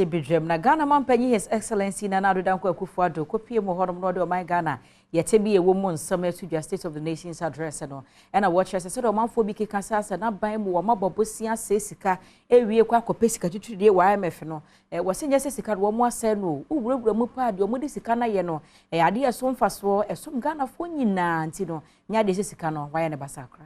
Bidrem na Ghana mampanyi His Excellency Nana Addo Akufo-Addo kopie mo horom no de o man Ghana yete bi ewo mu nsam atudwa State of the Nations address no na watch se do manfo bi keka sasa na ban mu wo mabobosia sesika ewie kwa kopesika tutude wa IMF no wo senye sesika wo mu ase no uwurawura mu pa de o mu de sika na ye no ade eso mfaso eso Ghana fo nyina nti no nya de sesika no wa ye ne basakra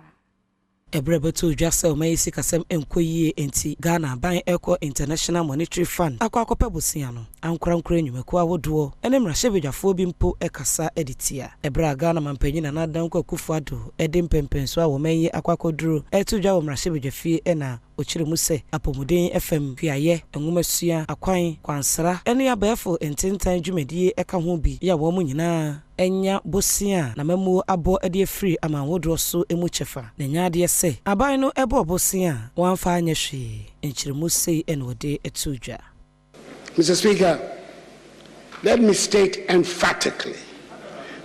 Ebrebeto Jasel Maisi Kasem Enkoye enti Ghana Ban Eco International Monetary Fund akwa bosia no ankura nyumeku awodo enem rahebedwafo bi mpo ekasa editia ebra Ghana mampanyi na nadan Akufo-Addo ede mpempenso a wo manyi akwakoduro etudwa wo rahebedwafie ena ochiremu se apomuden FM hwiaye enwumasua akwan kwansra ene abefo ententan dwumadie eka ho bi ya wo mu nyina enya bosia na mamu abo ede free ama wodro so emu chefa na nya de se aban no ebo bosia wanfa anya hwe enchiremu se ene wode etudwa. Mr. Speaker, let me state emphatically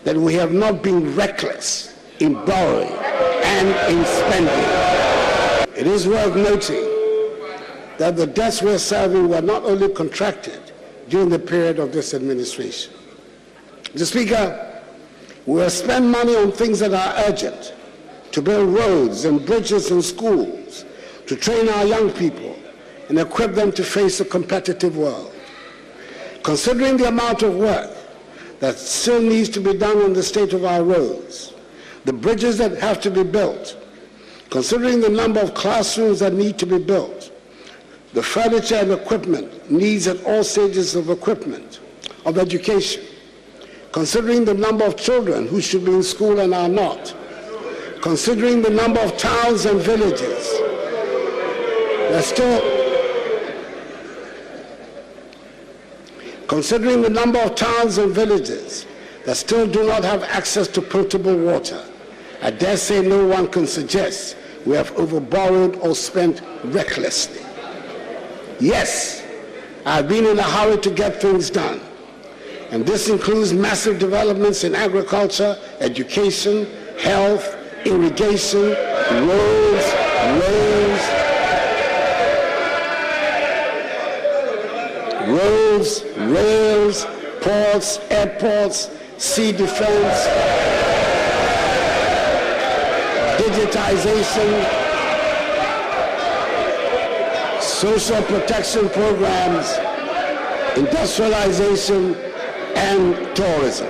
that we have not been reckless in borrowing and in spending. It is worth noting that the debts we're serving were not only contracted during the period of this administration. Mr. Speaker, we have spent money on things that are urgent, to build roads and bridges and schools, to train our young people and equip them to face a competitive world. Considering the amount of work that still needs to be done on the state of our roads, the bridges that have to be built, considering the number of classrooms that need to be built, the furniture and equipment needs at all stages of education, considering the number of children who should be in school and are not, considering the number of towns and villages that still do not have access to potable water, I dare say no one can suggest we have overborrowed or spent recklessly. Yes, I've been in a hurry to get things done, and this includes massive developments in agriculture, education, health, irrigation, roads, rails, ports, airports, sea defense, digitization, social protection programs, industrialization, and tourism.